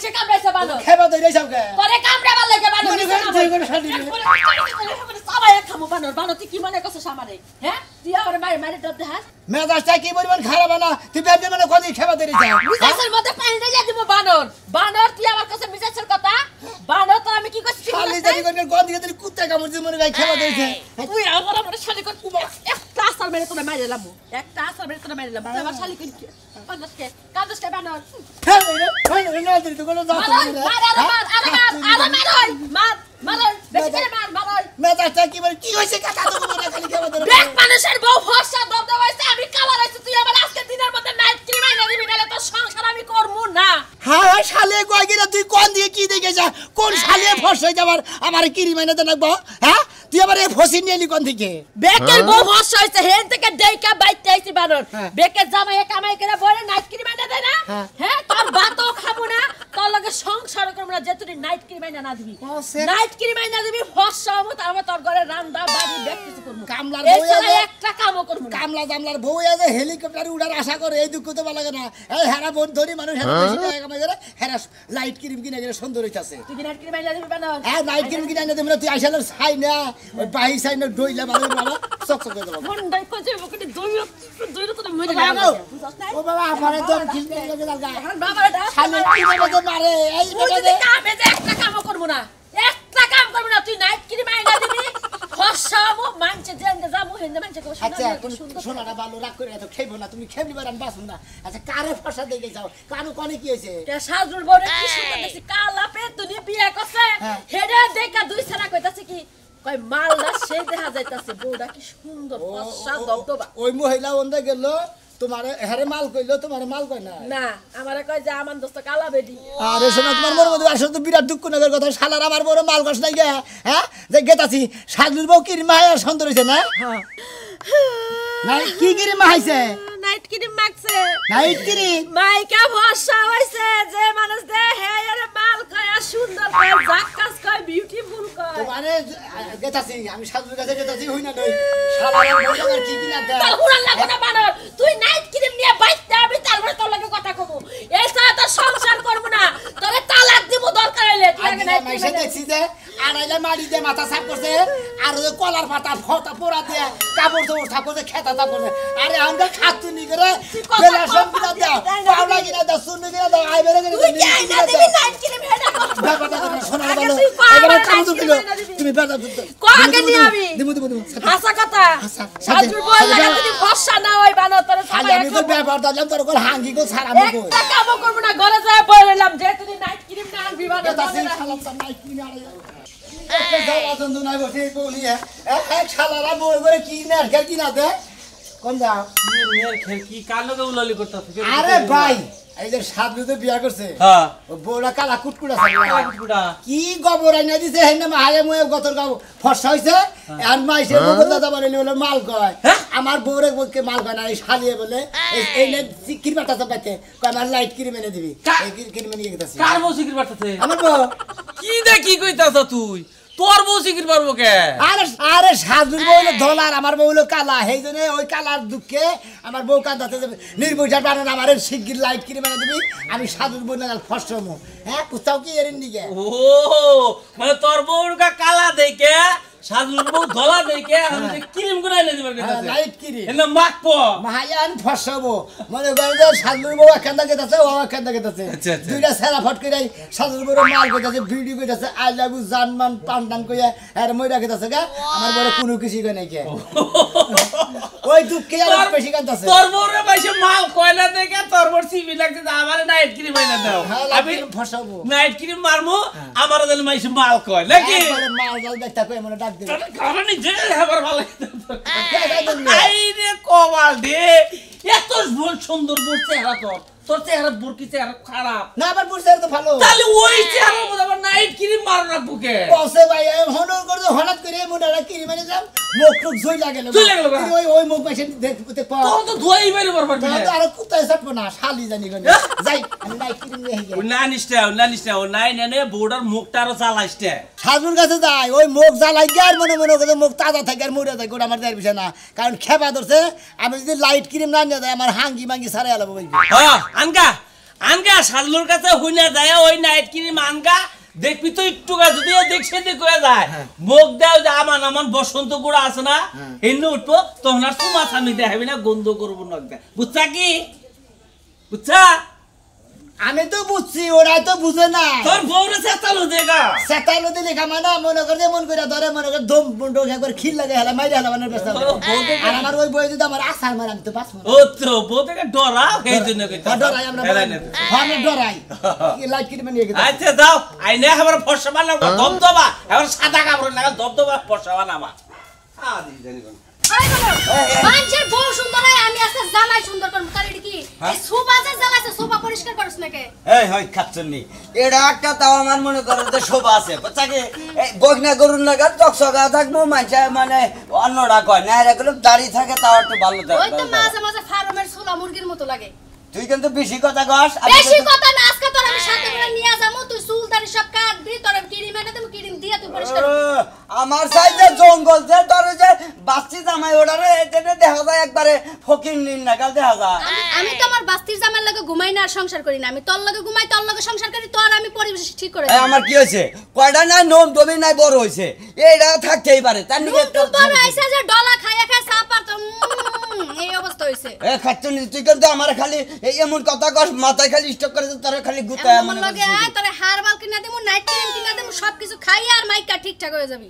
মাইছে কামড়াইছে বানর খেবা দইরে যাওগে তোরে কামড়াবার লাগে বানর মনে কর তুই কোন শালি সবাই খামু বানর বানর তুই কি মনে করছিস আমারে হ্যাঁ তুই আমার মারে মারে ডর দেখাস মেজাজটা কি পরিমাণ খারাপ না তুই বেদে মানে কোন খেবা দইরে যাও মিজাজের মধ্যে পানি ঢেলে দিব বানর বানর তুই আমার কাছে মিজাজের কথা বানর তো আমি কি করছি শালি জানি কোন কোন দিকে তুই কুত্তা কামড় দিয়ে মনে গায় খেবা দইছে তুই আমার শালি কর একটা আসল মেরে তোরে মাইরে লামু একটা আসল মেরে তোরে মাইরে লামু আমার শালি কই কান্দসকে কান্দসকে বানর হ্যাঁ রে না তুই তো কোন যাও মার বেশি করে মার মেজাজটা কি বল কি হইছে কাকা তো মনে খালি খেবা দইরে দেখ মানুষের বউ ফর্সা দবদব হইছে আমি কালার হইছে তুই আমার আজকে দিনের মধ্যে নাইট ক্রিম আইনা দিবি নালে তোর সংসার আমি করমু না হ্যাঁ শালে কয় গিরা তুই কোন দিয়ে কি দেখে যা কোন শালে ফস হই যাবার আমার কি রিমাইনা দে নাকবো হ্যাঁ তুই আবার এই ফসি নিলি কোন দিকে বেকের বউ ফর্সা হইছে হেন থেকে দেইকা বাইতে আইছি বানর বেকের জামাই কামাই করে বলে নাইট ক্রিম আইনা দেয় না হ্যাঁ তোর ভাতও খাবো না তোর লগে সংসার করব না যে তুই নাইট ক্রিম আইনা না দিবি নাইট ক্রিম আইনা দিবি ফর্সা মত আমি তোর ঘরে রান্না বাড়ি বেক কিছু করব কামলার এই বউ ছাড়া একটা কামও করব না কামলা জামলার বউ যে হেলিকপ্টারে উড়ার আশা করে এই দুঃখ তো ভালো লাগে না এই হারা বোন ধরি মানুষ হারা বেশি টাকা কামাই করে হারা লাইট ক্রিম কিনে গেলে সুন্দর হইতাছে তুই নাইট ক্রিম আইনা দিবি বানর হ্যাঁ নাইট ক্রিম কিনে এনে দেবো তুই আইসালে ছাই না ওই বাহি ছাই না ডইলা ভালো বাবা চক চক করে দেবো মন্ডাই কই যাবো কোটি দইরা তো মরে বাবা, ও বাবা আমারে দম খিল দিয়ে গেছে দালগা এখন বাবারে দাও শালে কি বলে মারে এই তুই যদি কামে যে একটা কামও করব না একটা কাম করব না তুই নাইট ক্রিম আইনা দিবি ফসামু মানছে জেন্দে যামু হেন্দে মানছে কো আচ্ছা তুমি সোনাটা ভালো রাখ করে এত খাইবো না তুমি খেবলি বারান বাসুন না আচ্ছা কারে ফসা দেখে যাও কানু কোনে কি হইছে কে সাজুর বড় কি সুন্দর দেখছি কালা পে তুই বিয়া করছে হেডে দেখা দুই ছাড়া কইতাছে কি কই মালদা সেই দেখা যাইতাছে বউটা কি সুন্দর ফসা দবদবা ওই মহিলা ওন্দে গেল তোমারে হেরে মাল কইলো তোমারে মাল কই না না আমারে কই যে আমার দোস্ত কালা বেডি আরে শোনা তোমার মনে মধ্যে আসলে তো বিরাট দুঃখ নগর কথা শালার আমার বড় মাল কস নাই গে হ্যাঁ যে গেতাছি সাজুর বউ কি মায়া সুন্দর হইছে না হ্যাঁ নাই কি গিরি মাইছে নাইট ক্রিম মাখছে নাইট ক্রিম মাইকা ফসা হইছে যে মানুষ দে হে আরে মাল কয় সুন্দর কয় জাক্কাস কয় বিউটিফুল কয় তোমারে গেতাছি আমি সাজুর কাছে গেতাছি হই না নই শালার বউটার কি কিনা দে তোর হুড়ান লাগো না বানর তুই নাইট ক্রিম নিয়ে বাইতে আমি তারপরে তোর লাগে কথা কব এই সাথে তো সংসার করব না তোরে তালাক দিব দরকার হইলে তুই আগে নাইট মাইছে দেখছি যে আড়াইলে মারি দিয়ে মাথা সাফ করছে আর ওই কলার পাতা ফটা পোড়া দিয়ে কাপড় তো উঠা করে খেতা তা করে আরে আমরা খাতুনি করে বেলা সব কিনা দাও পাওলা কিনা দাও সুন্নি কিনা দাও আইবেরে কিনা তুই কি আইনা দিবি নাইট ক্রিম হেডা কর ব্যাপারটা করে শোনা ভালো এবারে কাম তো দিল তুমি বেলা কো আগে নি আমি দিব হাসা কথা সাজুর বল লাগা যদি ফসা না হই বানর তোর খালি আমি তো ব্যাপার দিলাম তোর কোন হাঙ্গি কো ছাড়া মগো একটা কাম করব না ঘরে যায় বললাম যে তুই নাইট ক্রিম না আনবি বানর তাসি খালাম তো নাইট কিনা একটা যাওয়া বন্ধু নাই বসে বলি এক শালারা বই করে কি না আর কিনা দে কোন যাও মেয়ের খেল কি কার লগে উলালি করতেছ আরে ভাই এই যে সাদলুতে বিয়া করছে হ্যাঁ ও বউরা কালা কুটকুটা আছে কুটকুটা কি গোবর আইনা দিছে হেন মায়ে ময়ে গতর গাও ফসা হইছে আর মাইসে বউর দাদা বলে বলে মাল কয় আমার বউরে বলকে মাল কয় না এই শালিয়ে বলে এই নে কিরবাটা চাপাইতে কয় আমার লাইট ক্রিম এনে দিবি এই ক্রিম এনে গেতাছি কার বউ সিকির পারতেছে আমার বউ কি দে কি কইতাছ তুই তোর বউ সিকির পারবো কে আরে সাদুর বউ হলো ধলা আর আমার বউ হলো কালা সেইজন্য ওই কালার দুঃখে আমার বউ কাঁদাতে যাবে নির্বৈশার বানান আমার শিগগির লাইট কিনে বানিয়ে দিবি আমি সাদুর বউ না ফসমু হ্যাঁ কোথাও কি এর নিকে ও মানে তোর বউর কালা দেখে সাদুর বউ ধলা দেখে আমি ক্রিম গুনাই এনে দিবার কইতাছে লাইট ক্রিম এনে মাখবো মাহায়ান ফসবো মনে করে যে সাদুর বউ এখান থেকে গেছে ও এখান থেকে গেছে দুইটা সেরা ফট করে সাদুর বউ মাল কইতাছে ভিডিও কইতাছে আই লাভ ইউ জানমান পান্ডান কইয়া আর মইরা গেছে গা আমার বড় কোনো কিছু কই নাই কে ওই দুঃখে আর বেশি কাঁদতাছে তোর বউরে বাইসে মাল কয়লা দেখে তোর বউর সিবি লাগছে আমার নাইট ক্রিম এনে দাও আমি ফসবো নাইট ক্রিম মারমু আমার দিল মাইসে মাল কয় নাকি মাল জাল দেখতা কই মনে ডাক দিল কারণ যে আবার ভালো আই রে কমাল দে এত সুন্দর বউ চেহারা তোর চেহারা বুরকি চেহারা খারাপ না আবার বুঝছার তো ভালো তাহলে ওই চেহারার মধ্যে আবার নাইট ক্রিম মারো না বুকে বসে ভাই হনর করে হঠাৎ করে মুডারা ক্রিম এনে যাম মুখ টুক জই লাগেল ওই মুখ পাশে দেখতে পা তোর তো ধুই বাইরে বরবার দিলে তো আর কুত্তায় ছাড়বো না শালি জানি গনে যাই আমি নাইট ক্রিম নিয়ে যাই না নিষ্টা ও নাই নেনে বউডার মুখটা আরো জ্বালাইছে সাজুর কাছে যাই ওই মুখ জ্বালাই আর মনে মনে করে মুখ তাজা থাকে আর মরে থাকে ওটা আমার দেয়ার বিষয় না কারণ খেপা ধরছে আমি যদি লাইট ক্রিম না নিয়ে যাই আমার হাঙ্গি মাঙ্গি সারে আলাবো বলবি হ্যাঁ আনকা আনগা সাজলুর কাছে হইনা যায় ওই নাইট ক্রিম আনগা দেখবি তো একটু গা যদি দেখছে দেখে যায় মুখ দাও যে আমার বসন্ত গুড়া আছে না এনে উঠবো তখন আর তোমার স্বামী দেখাবি না গন্ধ করবো না বুঝছা কি বুঝছা আমি তো বুঝছি ওরাই তো বুঝে না তোর বউরে চেতালো দেখা সেটালো দিলে কামানা মনে করে মন করে ধরে মনে করে দম বন্ধ একবার খিল লাগে হেলা মাইরা হেলা মানে ব্যস্ত আর আমার ওই বই যদি আমার আসার মার আমি তো বাঁচবো ও তো বউ থেকে ডরা এই জন্য ডরাই আমরা আমি ডরাই লাইট কিনে নিয়ে গেছে আচ্ছা দাও আইনে আমার ফর্সা বানাও দবদবা এবার সাদা কাপড় লাগা দবদবা ফর্সা বানাবা আদি জানি কোন মানুষের বউ সুন্দর হয় আমি আজকে জামাই সুন্দর করব তার এটা কি এই সোফা যে জ্বালাছে সোফা পরিষ্কার করছ নাকি এই হই খাচ্ছনি এটা একটা তাও আমার মনে করে যে শোভা আছে বাচ্চাকে বগনা গরুর লাগা চকচকা থাকবো মাইছা মানে অন্যরা কয় না এগুলো দাড়ি থাকে তাও একটু ভালো থাকে ওই তো মাঝে মাঝে ফার্মের ছোলা মুরগির মতো লাগে তুই কিন্তু বেশি কথা কস বেশি কথা না আজকে তোর আমি সাথে করে নিয়ে যাবো তুই চুল দাড়ি সব কাটবি তোর কিরিম এনে দেব কিরিম দিয়া তুই পরিষ্কার করবি আমার সাইডে জঙ্গল যে তোর যে বাস্তি জামাই ওড়ারে এটা দেখা যায় একবারে ফকির নিন নাগাল দেখা যায় আমি তো আমার বাস্তির জামার লাগে ঘুমাই না আর সংসার করি না আমি তোর লাগে ঘুমাই তোর লাগে সংসার করি তোর আমি পরিবেশ ঠিক করে এই আমার কি হইছে কয়টা নাই নোম দমি নাই বড় হইছে এইটা থাকতেই পারে তার নিকে তো বড় আইছে যে ডলা খায়া খায়া সাপার তো এই অবস্থা হইছে এ খাচ্ছনি তুই কিন্তু আমার খালি এই এমন কথা কস মাথায় খালি স্টক করে তোর খালি গুতায় আমার লাগে আয় তোরে হারবাল কিনা দেবো নাইট ক্রিম কিনা দেবো সবকিছু খাই আর মাইকা ঠিকঠাক হয়ে যাবি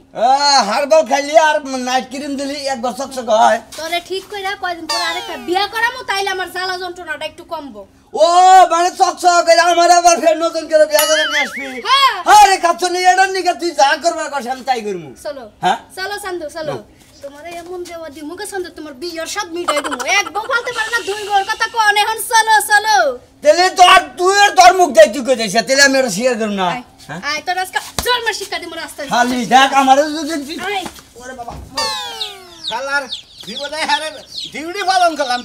হারবাল খাইলি আর নাইট ক্রিম দিলি একবার চকচক হয় তোরে ঠিক কইরা কয়দিন পরে আরেকটা বিয়া করামু তাইলে আমার জ্বালা যন্ত্রণাটা একটু কমবো ও মানে চকচক করে আমার আবার ফের নতুন করে বিয়া করে নিয়ে আসবি হ্যাঁ। আরে খাচ্ছনি এটার নিকে তুই যা করবার কস আমি তাই করবো চলো হ্যাঁ? চলো সান্দু চলো তোমার এমন দেওয়া দি মুখে সন্দ তোমার বিয়ের স্বাদ মিটাই দেবো এক বউ ফালতে পারে না দুই বউর কথা কোন এখন চলো চলো তেলে তোর তুই তোর মুখ দেয় তুই কই যাইছ তেলে আমি এটা শেয়ার করব না আয় তোর আজকে জন্ম শিক্ষা দিমু রাস্তায় খালি দেখ আমার যদি আয় ওরে বাবা শালার জীবনে হারে ডিউটি পালন করলাম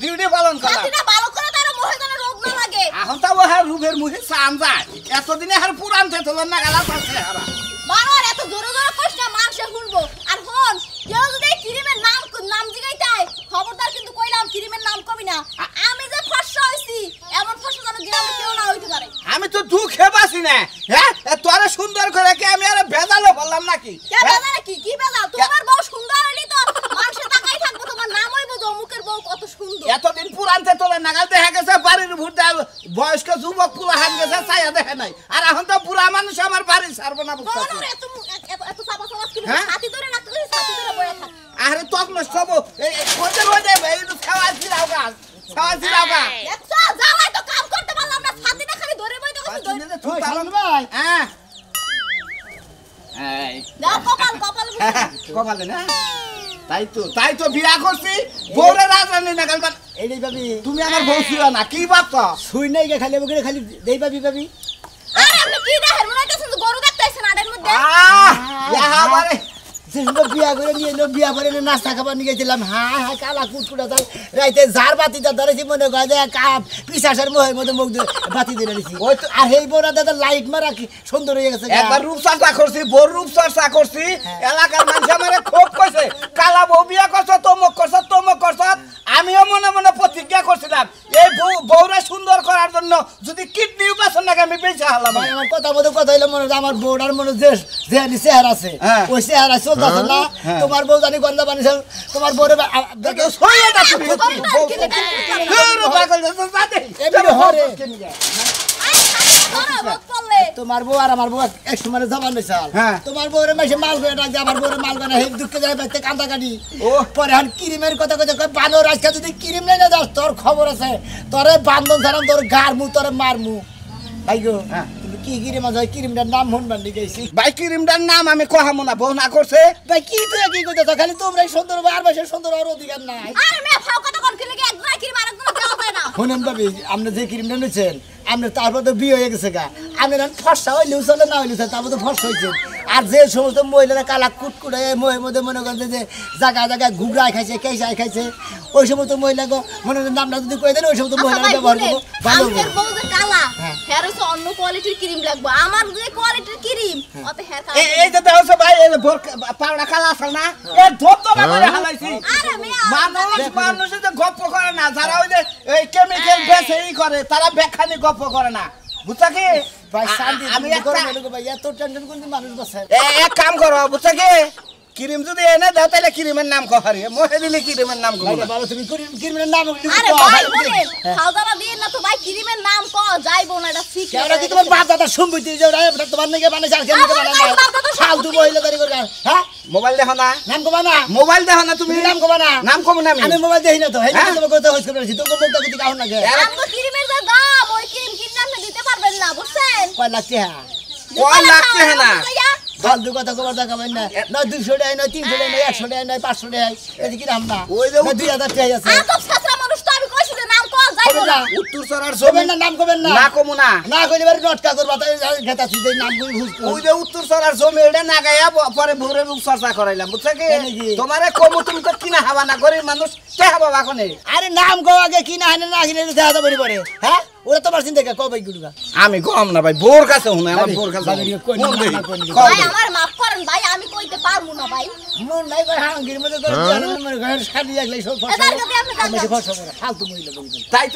ছাতিটা ভালো করে তার মুখে যেন রোগ না লাগে এখন তো হার রূপের মুখে সান যায় এতদিনে হার পুরান তেতল না গালা পাচ্ছে হারা বাবার এত জোরে জোরে কষ্ট মানুষে শুনবো আর হন কেউ যদি ক্রিমের নাম জিগাইতাই খবরদার কিন্তু কইলাম ক্রিমের নাম কবি না আমি যে ফসা হইছি এমন ফসা যেন গ্রামে কেউ না হইতে পারে আমি তো দুঃখে বাসি না হ্যাঁ তোরে সুন্দর করে কি আমি আর ভেজালো বললাম নাকি কে বেজাল কি বেজাল তোমার বউ সুন্দর হইলি তো মানুষে তাকাই থাকবো তোমার নাম হইবো জমুকের বউ কত সুন্দর এতদিন পুরানতে তোলে নাগাল দেখা গেছে বাড়ির ভুটে বয়স্ক যুবক পুলা হান গেছে ছায়া দেখে নাই আর এখন তো পুরা মানুষ আমার বাড়ি ছাড়বো না বুঝতে বলো এত এত চাপা চাপা কি ছাতি ধরে না তুই ছাতি ধরে বয়া থাক আরে তক নষ্ট হবো এই কোনটা হয়ে এই খাওয়া ছিলাও গাছ এত জ্বালাই তো কাম করতে পারলাম না ছাতিটা খালি ধরে বই তো কিছু ধরে তুই ভালো ভাই হ্যাঁ এই দাও কপাল কপালে না তাই তো বিয়া করছি বউরে রাজরানি নাগাল এইটাই ভাবি তুমি আমার বউ ছিল না কি ভাবছ শুই নাই গে খালি বগরে খালি দেই ভাবি আরে আপনি কি দেখেন মনে হইতাছে গরু দেখতেছেন আড়ের মধ্যে আমারে যেগুলো বিয়া করে নিয়ে এলো বিয়া করে নাস্তা খাবার নিয়ে গেছিলাম হ্যাঁ কালা কুটকুটা তাই রাইতে জার বাতিটা ধরেছি মনে করে যে কাপ পিসাসের মোহের মধ্যে মুখ দিয়ে বাতি দিয়ে দিয়েছি আর এই বড় দাদা লাইট মারা কি সুন্দর হয়ে গেছে একবার রূপচর্চা করছি বড় রূপচর্চা করছি এলাকার মানুষ আমারে খুব কইছে কালা বউ বিয়া করছ তমক করছ আমিও মনে মনে প্রতিজ্ঞা করছিলাম এই বউরা সুন্দর করার জন্য যদি কিডনি উপাসন নাকি আমি বেঁচে হালাম আমার কথা হইলো মনে আমার বউটার মনে যে চেহারা আছে ওই চেহারা চলতেছে না তোমার বউ জানি গন্ধা বানিয়েছে তোমার বউরে তোমার বউ আর আমার বউ এক সময় জবান হয়েছাল তোমার বউরে মাসে মাল করে ডাকছে আমার বউরে মাল করে হেম দুঃখে যায় বাইতে কান্দা কাটি ও পরে এখন ক্রিমের কথা কথা কয় বানর আজকে যদি ক্রিম নেই না যাস তোর খবর আছে তোরে বান্ধন ছাড়াম তোর গার মু তোরে মারমু ভাই গো কি ক্রিম আছে ক্রিমটার নাম হন বান্ডি গেছি ভাই ক্রিমটার নাম আমি কহামো না বউ না করছে ভাই কি তুই কি কইতেছ খালি তোমরাই সুন্দর আর বেশি সুন্দর আর অধিকার নাই আরে মে ফাও কথা কোন কি লাগে একবার ক্রিম আরেকজন দেওয়া যায় না শুনেন ভাবি আপনি যে ক্রিমটা নিচ্ছেন আপনার তারপর তো বিয়ে হয়ে গেছে গা আপনার ফর্সা হইলেও চলে না হইলেও চলে তারপর তো ফর্সা হয়েছে আর যে সমস্ত মহিলারা কালা কুটকুটে মহের মধ্যে মনে করেন যে জায়গায় জায়গায় ঘুগড়ায় খাইছে কেঁচায় খাইছে ওই সমস্ত মহিলাকে মনে করেন নামটা যদি কয়ে দেন ওই সমস্ত মহিলারা ব্যবহার করবো ভালো হবে। আমাদের বউ যে কালা হেয়ার হচ্ছে অন্য কোয়ালিটির ক্রিম লাগবে আমার যে কোয়ালিটির ক্রিম অত হেয়ার কালার এই যে দেখো ভাই এই পাউডার কালা আছে না এ ধপ ধপ করে হালাইছি আরে মিয়া মানুষ যে গপ্প করে না যারা ওই যে এই কেমিক্যাল বেস এই করে তারা বেখানি গপ্প করে না বুঝছা কি ভাই শান্তি আমি একটা ভাই এত টেনশন কোন মানুষ বসে এক কাম করো বুঝছা কি ক্রিম যদি এনে দাও তাহলে ক্রিমের নাম কহারি মহে দিলে ক্রিমের নাম কো ভালো তুমি ক্রিমের নাম আরে ভাই বলেন খাওয়া দিয়ে না তো ভাই ক্রিমের নাম ক যাইবো না এটা ঠিক কেন কি তোমার বাপ দাদা সম্পত্তি যে তোমার নাকি বানাইছে আর কেন বানাই না ফালতু মহিলা দাঁড়ি করে হ্যাঁ মোবাইল দেখো না নাম কবা না মোবাইল দেখো না তুমি নাম কবা না নাম কম না আমি মোবাইল দেখি না তো এই তোমাকে কথা হইছে করেছি তো কোন মুখটা কিছু কাহন না গে আমগো ক্রিমের যে দাম ওই ক্রিম কিনে আপনি দিতে পারবেন না বুঝছেন কয় লাগছে হ্যাঁ কয় লাগছে না ফালতু কথা কবার টাকা পাই না না 200 টাকা না 300 টাকা না 100 টাকা না 500 টাকা এদিকে নাম না ওই যে 2000 টাকা আছে আ তো ছাত্র মানুষ তো আমি কইছি যে নাম ক যাইবো না উত্তর চরার কবেন জমি না নাম কবেন না না কমু না না কইলে বারে নটকা করবা তাই খেতা সুদে নাম কই ঘুষ ওই যে উত্তর চরার জমি এটা না গায়া পরে ভোরে রূপ চর্চা করাইলাম বুঝছো কি তাই নাকি? তোমারে কমু তুমি তো কিনা হাবা না গরিব মানুষ কে হাবা বাকনে আরে নাম কো আগে কি না হানে না কিনে দেখা যাবে পরে হ্যাঁ ওরা তোমার চিন্তা কে কবে গুড়া আমি কম না ভাই বোর কাছে হুনে আমার বোর কাছে ভাই, কই না, মন দেই। না, কই না। কও ভাই দেই। আমার মাফ করেন ভাই আমি কইতে পারমু না ভাই মন নাই কই হাং গির মধ্যে করে মনে ঘর শাদি লাগলে সব ফসল এদার কাছে আপনি আমি জানেন। ফসল করে ফালতু মহিলা বলি তাই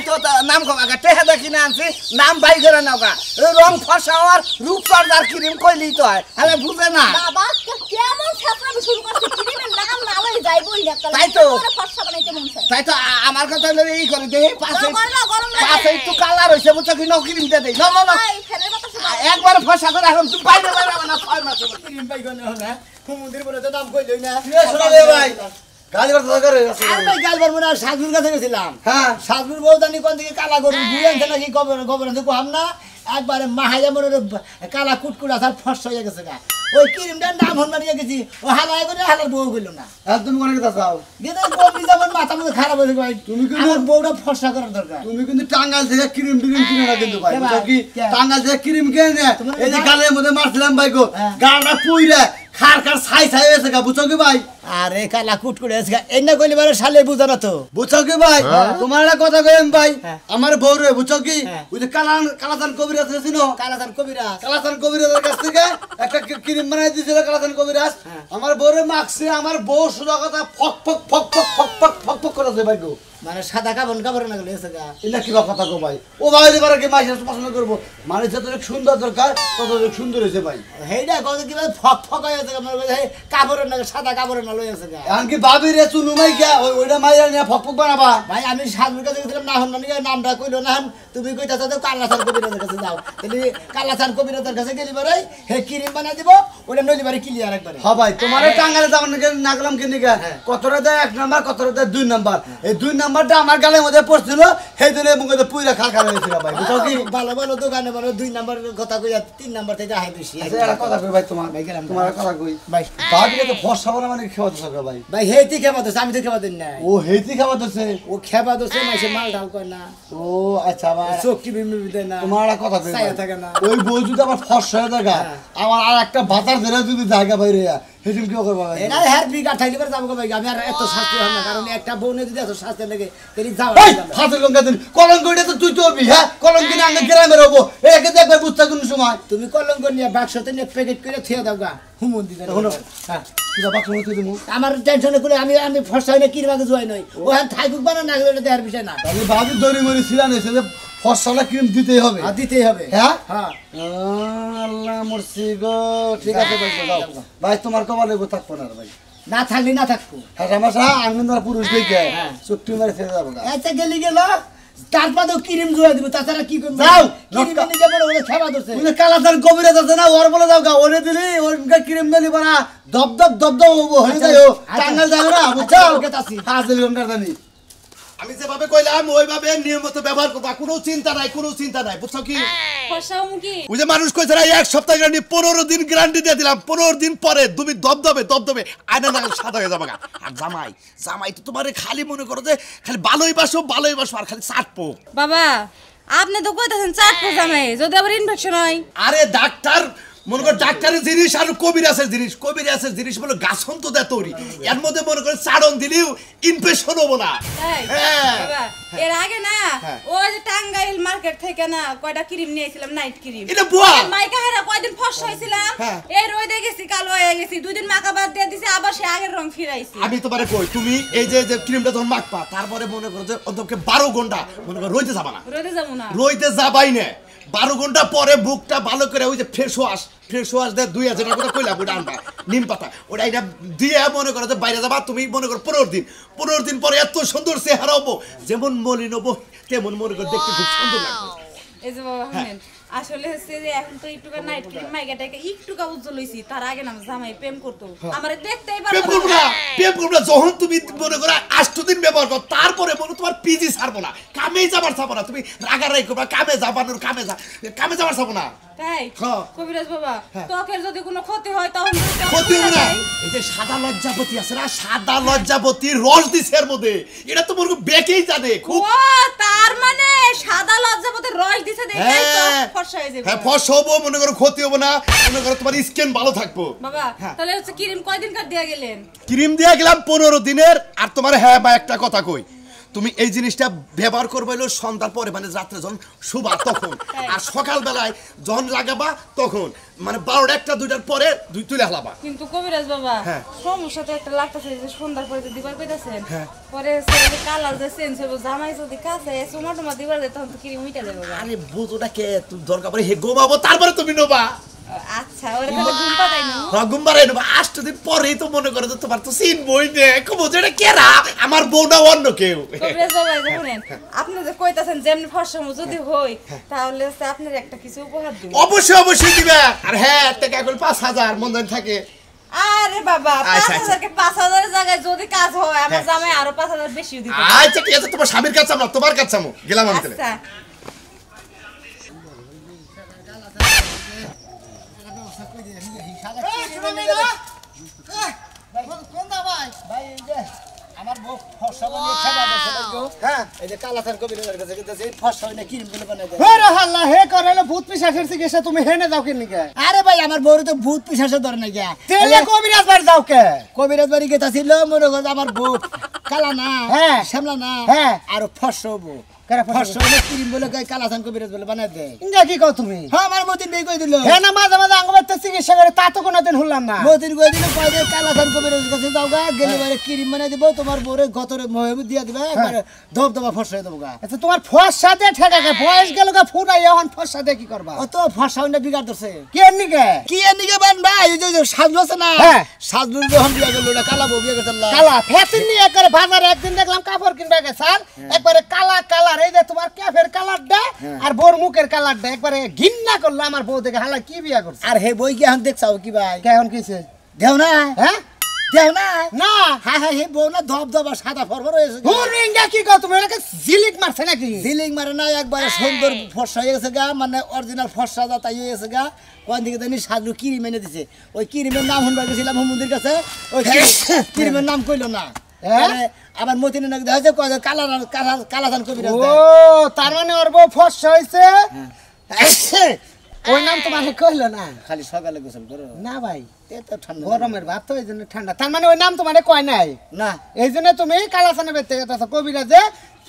তো নাম কম আগে টেহা দেখি না আনছি নাম বাই করে নাও গা রং ফসাওয়ার রূপ চর্চার ক্রিম কইলি তো হয় হলে বুঝে না বাবা কেমন ছাত্র আমি শুরু করছি ক্রিমের নাম না লই যাইবই না তাই তো। ফর্সা বানাইতে মন চায় তাই তো আমার কথা হলো এই করে দে পাশে গরম লাগে পাশে একটু কালার হইছে বুঝছো কি ক্রিম দে দেই না ভাই ফেলে বাতাসে একবার ফসা করে এখন তুমি বাইরে বাইরে না 6 মাস ক্রিম পাই গনে না হুমুন্দির বলে তো নাম কইলই না শোনা দে ভাই গালি বার্তা করে আর ভাই গালবার মনে আর সাজুর কাছে গেছিলাম হ্যাঁ সাজুর বউদানি কোন দিকে কালা গরু গুই আনতে নাকি খবর তো কম না একবারে মাহাইয়া মনে কালা কুটকুট আসার ফর্সা হয়ে গেছে গা ওই ক্রিমটার নাম হন মারিয়ে গেছি ও হালাই করে হালার বউ কইল না তুমি কোন কথা চাও গেতে বউটি যেমন মাথা মধ্যে খারাপ হয়ে ভাই তুমি কিন্তু- আমার বউটা ফর্সা করার দরকার তুমি কিন্তু টাঙ্গাল থেকে ক্রিম কিনে না কিন্তু ভাই কে বুঝছো ভাই? কি কে? টাঙ্গাল থেকে ক্রিম কিনে তোমার এই যে গা- গালের মধ্যে মারছিলাম ভাই গো হ্যাঁ। গালটা পুইরা খার ছাই হয়েছে গা বুঝছো কি ভাই আরে কালা কুটকুট এসে এই না কইলে বারে শালে বুঝা না তো বুঝছো কি ভাই তোমার একটা কথা কইম ভাই হ্যাঁ। আমার বউ রে বুঝছো কি হ্যাঁ। ওই যে কালাচান কবিরাজ ছিল কালাতান কবিরাজ কালাচান কবিরাজের কাছ থেকে একটা ক্রিম বানাই দিয়েছিল কালাচান কবিরাজ আমার বউরে মাখছে আমার বউ সোজা কথা ফক ফক ফক ফক ফক ফক ফক ফক করেছে ভাই গো মানে সাদা কাপড় না গেলে এসে গা এটা কি বা কথা গো ভাই ও ভাই এবারে কি মাইসে পছন্দ করবো মানুষ যত সুন্দর দরকার তত সুন্দর হয়েছে ভাই হেইডা কত কি ফক ফক হয়ে আছে আমার কাছে কাপড়ের না সাদা কাপড়ের না লই আছে গা এমনকি ভাবি রে চুনু মাই গিয়া ওইটা মাইরা নিয়ে ফক ফক বানাবা ভাই আমি সাজুর কাছে গেছিলাম না হন না নামটা কইলো না হন তুমি কইতাছ তো কালাচান কবিরাজের কাছে যাও তাহলে কালাচান কবিরাজের কাছে গেলি বারে হে ক্রিম বানাই দিব ওটা নইলি বারে ক্লিয়ার একবারে হ্যাঁ ভাই তোমার টাঙ্গালে যাবার না গেলাম কেন কতটা দেয় 1 নাম্বার কতটা দেয় 2 নাম্বার এই 2 নাম্বারটা আমার গালের মধ্যে পড়ছিল সেই জন্য মুখে পুইরা খাল খাল হয়েছিল ভাই বুঝছো কি ভালো ভালো দোকানে ভালো 2 নাম্বারের কথা কইয়া 3 নাম্বার থেকে আহে বেশি আচ্ছা, একটা কথা কই ভাই তোমার ভাই গেলাম। তোমার একটা কথা কই ভাই ভাবিকে তো ফর্সা বলা মানে খেওয়াতে থাকো ভাই ভাই হেইতি খেবা দোস আমি তো খেবা দিন না ও হেতি খাওয়াতেছে ও খেবা দোসে মাইসে মাল ঢাল কয় না ও আচ্ছা ভাই চোখটি বিমি দেয় না তোমার একটা কথা কই ছায়া ভাই। থাকে না। ওই বউ যদি আমার ফর্সা হয়ে থাকে আমার আর একটা বাতার ধরে যদি জায়গা বাইরে হেতুম কি করবা ভাই এনা হের বিঘা ঠাইলি করে যাবো গো ভাই আমি আর এত শাস্তি হয় না কারণ একটা বউনে যদি এত শাস্তি লাগে তেরি যাও এই ফাতের লঙ্কা দিন কলঙ্কটা তো তুই তো হবি হ্যাঁ কলঙ্ক কিনে আনলে গ্রামে রবো একে দেখবে বুঝতে কোন সময় তুমি কলঙ্ক নিয়ে বাক্সতে নিয়ে প্যাকেট করে থিয়ে দাও গা হুমুন দিতে শোনো। হ্যাঁ কিবা বাক্স মতো দিমু আমার টেনশনে করে আমি ফর্সা হইলে কিরবাকে জয় নই ও হ্যাঁ থাইকুক বানা না গেলে দেহার বিষয় না আমি ভাবি দড়ি মরি ছিলাম এসে যে ফসলা ক্রিম দিতেই হবে আর দিতেই হবে হ্যাঁ হ্যাঁ আল্লাহ মরছি গো ঠিক আছে ভাই যাও ভাই তোমার কমাল লেবো থাকবো না রে ভাই না থাকলে না থাকবো হাসামাশা আঙ্গন দ্বারা পুরুষ দেখে হ্যাঁ। চুক্তি মারে ছেড়ে যাবো গা। আচ্ছা গেলি গেল তারপরেও ক্রিম জোয়া দিব তাছাড়া কি করবো যাও, ক্রিম নটকা। নিজে বড় বড় খেবা ধরছে ওই যে কালাতার কবিরাজ আছে না ওর বলে যাও গা ওরে দিলি ওর ক্রিম দিলি বানা দপ দপ দপ দপ হয়ে যায় ও আচ্ছা। টাঙ্গাল যাবে না বুঝছো আচ্ছা, ওকে তাসি। হাজির ঘন্টার জানি আমি যেভাবে কইলাম ওইভাবে নিয়মিত ব্যবহার করবা কোনো চিন্তা নাই বুঝছো কি ফসাও মুখি ওই যে মানুষ কইছে না 1 সপ্তাহ গ্যারান্টি 15 দিন গ্যারান্টি দিয়ে দিলাম 15 দিন পরে তুমি দবদবে আয়না না সাদা হয়ে যাবে আর জামাই তো তোমারে খালি মনে করো যে খালি ভালোই বাসো আর খালি চাটপো বাবা আপনি তো কইতাছেন চাট জামাই যদি আবার ইনফেকশন হয় আরে ডাক্তার মনে কর ডাক্তারের জিনিস আর কবিরাজের জিনিস বলে গাছন তো দেয় তৈরি এর মধ্যে মনে করে চারণ দিলেও ইনফেকশন হবো না বাবা এর আগে না ওই যে টাঙ্গাইল মার্কেট থেকে না কয়টা ক্রিম নিয়েছিলাম নাইট ক্রিম এটা বুয়া মাইকা হেরা কয়দিন ফর্সা হইছিলাম এই রোদে গেছি কালো হয়ে গেছি 2 দিন মাখা বাদ দিয়ে দিছি আবার সে আগের রং ফিরাইছি আমি তোমারে কই তুমি এই যে ক্রিমটা যখন মাখবা তারপরে মনে করো যে অন্তত 12 ঘন্টা মনে করো রইতে যাবা না রইতে যাবাই না 12 ঘন্টা পরে বুকটা ভালো করে ওই যে ফ্রেশ ওয়াশ দিয়ে 2000 টাকা করে কইলা ওটা আনবা নিম পাতা ওটা এটা দিয়ে মনে করো যে বাইরে যাবা তুমি মনে করো 15 দিন পরে এত সুন্দর চেহারা হবো যেমন মলিন হবো তেমন মনে করো দেখতে খুব সুন্দর লাগবে এই যে বাবা শুনেন আসলে হচ্ছে যে এখন তো একটুকা নাইট ক্রিম মাইগাটাকে একটুকা উজ্জ্বল হইছি তার আগে না জামাই প্রেম করতো আমারে দেখতেই পারতো না প্রেম করব না যখন তুমি মনে করো 8 দিন ব্যবহার করো তারপরে মনে তোমার পিজি ছাড়বো না কামেই যাবার ছাড়বো না তুমি রাগারাই করবা কামে যাবার ছাড়বো না তাই কবিরাজ বাবা ত্বকের যদি কোনো ক্ষতি হয় তখন ক্ষতি হবে না এই যে সাদা লজ্জাপতি আছে না সাদা লজ্জাপতির রস দিছে এর মধ্যে এটা তো মনে বেকেই জানে খুব ও তার মানে সাদা লজ্জাপতির রস দিছে দেখেই তো ফর্সা হয়ে যাবে হ্যাঁ ফর্সা হবো মনে করো ক্ষতি হবে না মনে করো তোমার স্কিন ভালো থাকবো বাবা তাহলে হচ্ছে ক্রিম কয়দিন কার দিয়া গেলেন ক্রিম দিয়া গেলাম 15 দিনের আর তোমার হ্যাঁ বা একটা কথা কই তুমি এই জিনিসটা ব্যবহার করবে হলো সন্ধ্যার পরে মানে রাত্রে যখন শুবা তখন আর সকাল বেলায় যখন লাগাবা তখন মানে 12টা 1টা 2টার পরে দুই তুলে হালাবা কিন্তু কবিরাজ বাবা সমস্যা তো একটা লাগতেছে যে সন্ধ্যার পরে দিবার কইতাছেন পরে সে কালার যে চেঞ্জ হবে জামাই যদি কাছে টমাটো দিবার দে তখন তো ক্রিম উইটা যাবে বাবা আরে বুঝোটা কে তুই দরকার পড়ে হে গোমাবো তারপরে তুমি নোবা আচ্ছা ওরে তাহলে ঘুম পাতাই না হ্যাঁ ঘুম পাড়াই নেবো 8 দিন পরেই তো মনে করে যে তোমার তো সিন বই দে বুঝো এটা কেরা আমার বউ না অন্য কেউ কবিরাজ বাবা শুনেন আপনি যে কইতাছেন যেমনি ফর্সা যদি হই তাহলে আপনার একটা কিছু উপহার দিব অবশ্যই দিবা আর হ্যাঁ টাকা কল 5000 মন থাকে আরে বাবা 5000 কে 5000 এর জায়গায় যদি কাজ হয় আমার জামাই আরো 5000 বেশি দিব আচ্ছা ঠিক আছে তোমার স্বামীর কাছে আমরা তোমার কাছে আমো গেলাম আমি তাহলে আচ্ছা আমার বউ ফর্সা বানিয়ে খাবার দিয়েছে হ্যাঁ এই যে কালাসান কবিরাজের কাছে গেছে ফর্সা হইনা ক্রিম গুলো বানাই দেয় আরে হাল্লা হে করেলে ভূত পিশাচের চিকিৎসা তুমি হেনে যাও কেন নিকে আরে ভাই আমার বউর তো ভূত পিশাচে ধরে না গিয়া তেলে কবিরাজ বাড়ি যাও কে কবিরাজ বাড়ি গেছিল মনে করো আমার বউ কালা না হ্যাঁ শ্যামলা না হ্যাঁ আর ফর্সা হবো ফর্সা হইনা ক্রিম বলে কালাসান কবিরাজ বলে বানাই দেয় ইংগা কি কও তুমি হ্যাঁ আমার মতিন বেই কই দিল হে না মাঝে মাঝে আঙ্গবাতে চিকিৎসা করে তা তো কোনোদিন হলাম না মতিন কই দিল কই দে কালাসান কবিরাজ কাছে যাও গা গেলে বারে ক্রিম বানাই দেব তোমার বউরে গতরে মহে দিয়া দিবা একবারে দবদবা ফর্সা হয়ে দেব গা আচ্ছা তোমার ফর্সা দে ঠেকাকে বয়স গেল গা ফুটাই এখন ফর্সা দে কি করবা ও তো ফর্সা হইনা বিগাড় দছে কে নিকে কি এনিকে বান ভাই এই যে সাজলো আছে না সাজলুর যখন বিয়া গেল ওটা কালা বউ বিয়া গেছিল কালা ফেতিন নিয়ে করে বাজারে একদিন দেখলাম কাপড় কিনবা গেছাল একবারে কালা কালার এই যে তোমার ক্যাফের কালারটা আর বোর মুখের কালারটা একবারে ঘিন্না করলো আমার বউ দেখে হালা কি বিয়া করছে আর হে বই কি এখন দেখছাও কি ভাই কেমন কিছে দেও না হ্যাঁ দেও না না হ্যাঁ হ্যাঁ হে বউ না ধবধবা সাদা ফরফর হয়েছে হুরিঙ্গা কি কও তুমি এটাকে জিলিক মারছে নাকি জিলিং মারে না একবারে সুন্দর ফর্সা হয়ে গেছে গা মানে অরিজিনাল ফর্সা যা তাই হয়ে গেছে গা কোন দিকে জানি সাজলু কিরিম এনে দিছে ওই কিরিমের নাম শুনবা গেছিলাম মন্দির কাছে ওই কিরিমের নাম কইলো না আবার মতিনে নাকি দেখা যায় কয় কালাসান কবিরাজ ও তার মানে ওর বউ ফর্সা হইছে ওই নাম তোমাকে কইলো না খালি সকালে গোসল করো না ভাই এত ঠান্ডা গরমের ভাত তো এই জন্য ঠান্ডা তার মানে ওই নাম তোমার কয় নাই না এই জন্য তুমি কালাসানে বেতে গেছো কবিরাজে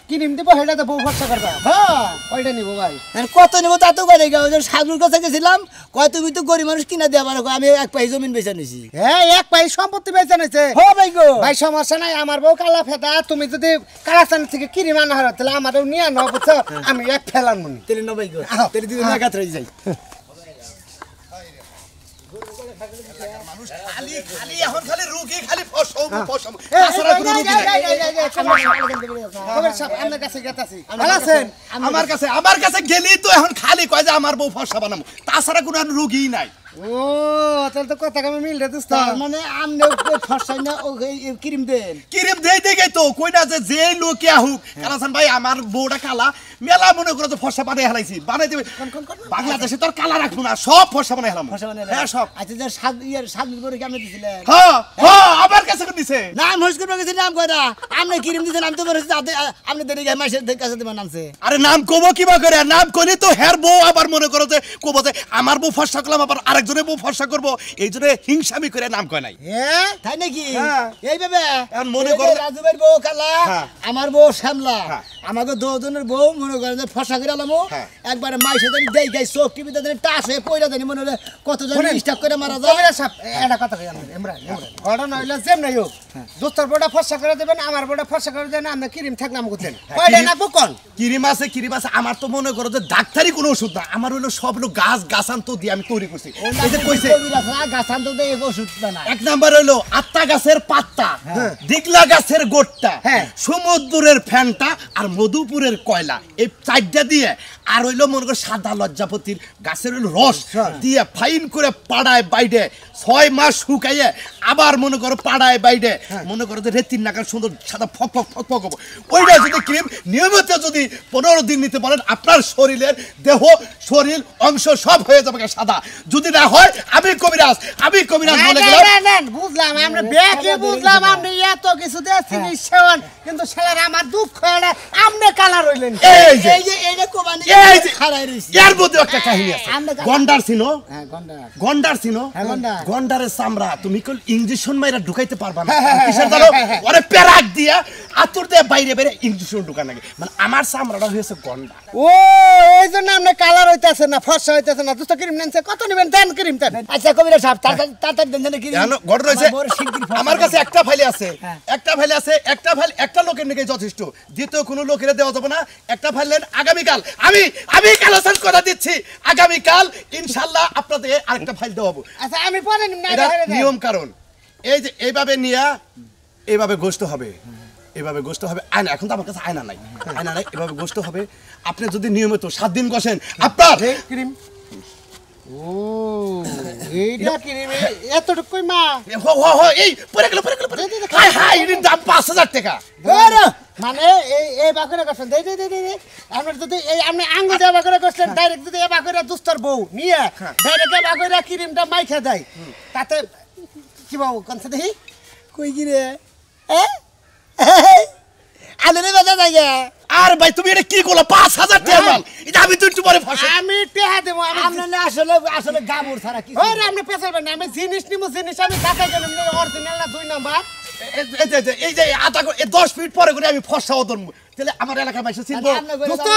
কিনিম দিব সেটাতে বউ খরচা করবা হ্যাঁ ওইটা নিব ভাই আর কত নিব তা তো করে গেল সাজুর কাছে গেছিলাম কয় তুমি তো গরিব মানুষ কিনা দেওয়া পারো আমি এক পাই জমিন বেচে নিছি হ্যাঁ এক পাই সম্পত্তি বেচে নিছে হো ভাই গো ভাই সমস্যা নাই আমার বউ কালা ফেদা তুমি যদি কালাসান থেকে কিনিম আনা হারা তাহলে আমারও নিয়ে নাও বুঝছো আমি এক ফেলান মনি তেলে ন ভাই গো তেলে দিদি না কাতরে যাই মানুষ খালি খালি এখন খালি রুগী খালি ফসম আমার কাছে গেলি তো এখন খালি কয় যে আমার বউ ফসা বানাবো তাছাড়া কোনো রুগী নাই ও তাহলে তো কথা আমি মিল রে দোস্ত মানে আমনে ফসা না ও ক্রিম দেন ক্রিম দেই দেই তো কই না যে লোকে আহুক কালাসান ভাই আমার বউটা কালা মেলা মনে করে তো ফসা বানাই হালাইছি বানাই দেবে বাংলাদেশে তোর কালা রাখবো না সব ফসা বানাই হালাম ফসা বানাই হ্যাঁ সব আচ্ছা যে সাজুর করে কেমন দিছিলেন হ্যাঁ হ্যাঁ আমার কাছে কোন দিছে নাম হোস করে গেছে নাম কয়টা আমনে ক্রিম দিছেন আমি তো বলেছি আপনি দেরি গায় মাসের কাছে দিবেন নামছে আরে নাম কব কিবা করে নাম কইলে তো হের বউ আবার মনে করো যে কব যে আমার বউ ফসা করলাম আবার আরেক আরেকজনে বউ ফর্সা করবো এই জন্য হিংসামি করে নাম কয় নাই। তাই নাকি হ্যাঁ। এইভাবে এখন মনে এই যে করো- রাজু ভাইয়ের বউ কালা হ্যাঁ। আমার বউ শ্যামলা হ্যাঁ। আমাকে দুজনের বউ মনে করেন যে ফসা করে আলামো হ্যাঁ। একবারে মাইসে জানি দেই গাই চোখ টিভিতে জানি টাস হয়ে পয়রা জানি মনে হলে কতজন স্টাক করে মারা যায়। কবিরাজ সাহেব একটা কথা কই আমরা ইমরান ঘটনা হইলো যেমন হোক দোস্তার বড়টা ফর্সা করে দেবেন আমার বড়টা ফর্সা করে দেন আমরা ক্রিম থাকলাম গুতেন কয়টা না কোন কিরিম আছে আমার তো মনে করো যে ডাক্তারি কোনো ওষুধ না আমার হলো সব হলো গাছ গাছান তো দিয়ে আমি তৈরি করছি। এই যে কইছে গাছান তো দেয় ওষুধ না এক নাম্বার হলো আত্তা গাছের পাত্তা, দিগলা গাছের গোট্টা, সমুদ্রের ফ্যানটা আর মধুপুরের কয়লা, এই চারটা দিয়ে আর হইলো মনে করো সাদা লজ্জাপতির গাছের হইলো রস দিয়ে ফাইন করে পাড়ায় বাইরে 6 মাস শুকাইয়ে আবার মনে করো পাড়ায় বাইরে মনে করো যে রেতির নাকার সুন্দর সাদা ফক ফক ফক ফক হবো। ওইটা যদি ক্রিম নিয়মিত যদি 15 দিন নিতে পারেন আপনার শরীরের দেহ শরীর অংশ সব হয়ে যাবে সাদা। যদি না হয় আমি কবিরাজ বলে গেলাম। বুঝলাম আমরা ব্যাকে বুঝলাম আপনি এত কিছু দিয়েছেন সেবন কিন্তু ছেলের আমার দুঃখ এটা আপনি কালার হইলেন। এই যে এইটা কোবানি এই যে খাড়াই রইছি এর মধ্যে একটা কাহিনী আছে। গন্ডার চিনো? হ্যাঁ গন্ডা গন্ডার চিনো? হ্যাঁ, গন্ডার। গন্ডারের চামড়া তুমি কোন ইনজেকশন মাইরা ঢুকাইতে পারবা না। কিসের জানো? ওরে প্যারাক দিয়া আতর দিয়ে বাইরে বাইরে ইনজেকশন ঢুকান লাগে। মানে আমার চামড়াটা হয়েছে গন্ডা। ও এই জন্য আপনি কালার হইতাছে না ফর্সা হইতাছে না দুটো ক্রিম নেনছে কত নেবেন দেন ক্রিম দেন। আচ্ছা কবিরা সাহেব তাড়াতাড়ি দেন জানে কি জানো ঘটনা হয়েছে আমার কাছে একটা ফাইলে আছে, একটা ফাইলে আছে, একটা ফাইল একটা লোকের নাকি যথেষ্ট, দ্বিতীয় কোনো লোকের দেওয়া যাবে না। একটা ফাইল নেন আগামীকাল আমি কালেকশন কথা দিচ্ছি, আগামীকাল ইনশাআল্লাহ আপনাদের আরেকটা ফাইল দেওয়াবো। আচ্ছা আমি পরে নিম না এটা নিয়ম কারণ এই যে এইভাবে নিয়া এইভাবে গোস্ত হবে, এভাবে গোস্ত হবে। আয়না এখন তো আমার কাছে আয়না নাই, এভাবে গোস্ত হবে। আপনি যদি নিয়মিত 7 দিন বসেন আপনার ক্রিম ও এইটা ক্রিম এতটুকুই মা এই পরে গেল হাই এর দাম 5000 টাকা। মানে এই বাকরে করছেন দে দে দে দে আমরা যদি এই আপনি আঙ্গুল দেওয়া বাকরে করছেন ডাইরেক্ট যদি এই বাকরে দুস্তর বউ নিয়ে ডাইরেক্ট এই বাকরে ক্রিমটা মাইখা দেয় তাতে কি বাবু কোনছে দেখি কই কি রে আলে বাজা যায় আর ভাই তুমি এটা কি করলা? 5000 টাকা মাল এটা আমি তো একটু পরে ফাঁসে আমি টেহা দেবো আমি আমরা না আসলে গাবুর ছাড়া কি ওরে আপনি পেছাবেন না আমি জিনিস নিমু জিনিস আমি কাটাই গেলাম অরিজিনাল না 2 নাম্বার এই যে আটা 10 মিনিট পরে করে আমি ফসা ওদন তাহলে আমার এলাকার মাইসে চিনবো। দোস্ত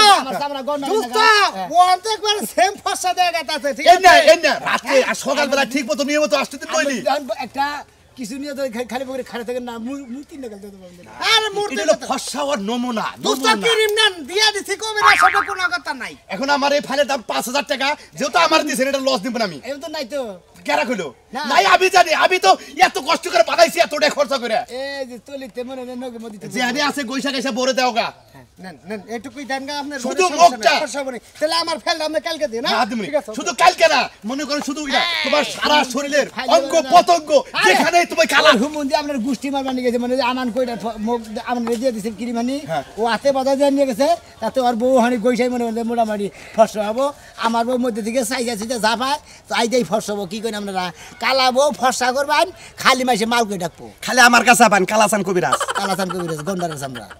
দোস্ত ওর তো একবার সেম ফসা দেয়া গেছে ঠিক এই না রাতে আর সকালবেলা ঠিক মতো নিয়মিত আসতে দিন কইলি একটা কিছু নিয়ে তো খালি বগরে খাড়া থাকে না মূর্তি নিকাল দিতে পারবে না। আরে মূর্তি এটা হলো ফসা ওর নমুনা। দোস্ত ক্রিম নেন দিয়া দিছি কবে না সেটা কোনো কথা নাই। এখন আমার এই ফাইলের দাম 5000 টাকা, যেহেতু আমার দিছেন এটা লস দিব না আমি। এম তো নাই তো কেরা কইলো নাই আমি জানি, আমি তো এত কষ্ট করে বানাইছি এত টাকা খরচ করে। এই যে তলিতে মনে নেন নগে মধ্যে যে আমি আছে গইসা গইসা বরে দাওগা নেন নেন এটুকুই দেন গা আপনার শুধু মুখটা তাহলে আমার ফেল আপনি কালকে দিন না ঠিক আছে শুধু কালকে না মনে করেন শুধু এটা তোমার সারা শরীরের অঙ্গ পতঙ্গ যেখানে তুমি কালা হুমুন্দি আপনার গুষ্টি মারবা নিয়ে গেছে মানে আমান কইটা মুখ আমরা দিয়ে দিছেন কিরিমানি ও হাতে বাধা দিয়ে নিয়ে গেছে তাতে ওর বউ হানি গইসাই মনে হলে মোটামুটি ফসল হবো। আমার বউ মধ্যে থেকে চাইজা যা পায় চাই দেই ফসল হবো কি করেন আপনারা কালা বউ ফসা করবেন খালি মাসে মাল কই ডাকবো খালি আমার কাছে পান কালাসান কবিরাজ কালাচান কবিরাজ গন্ডারের আমরা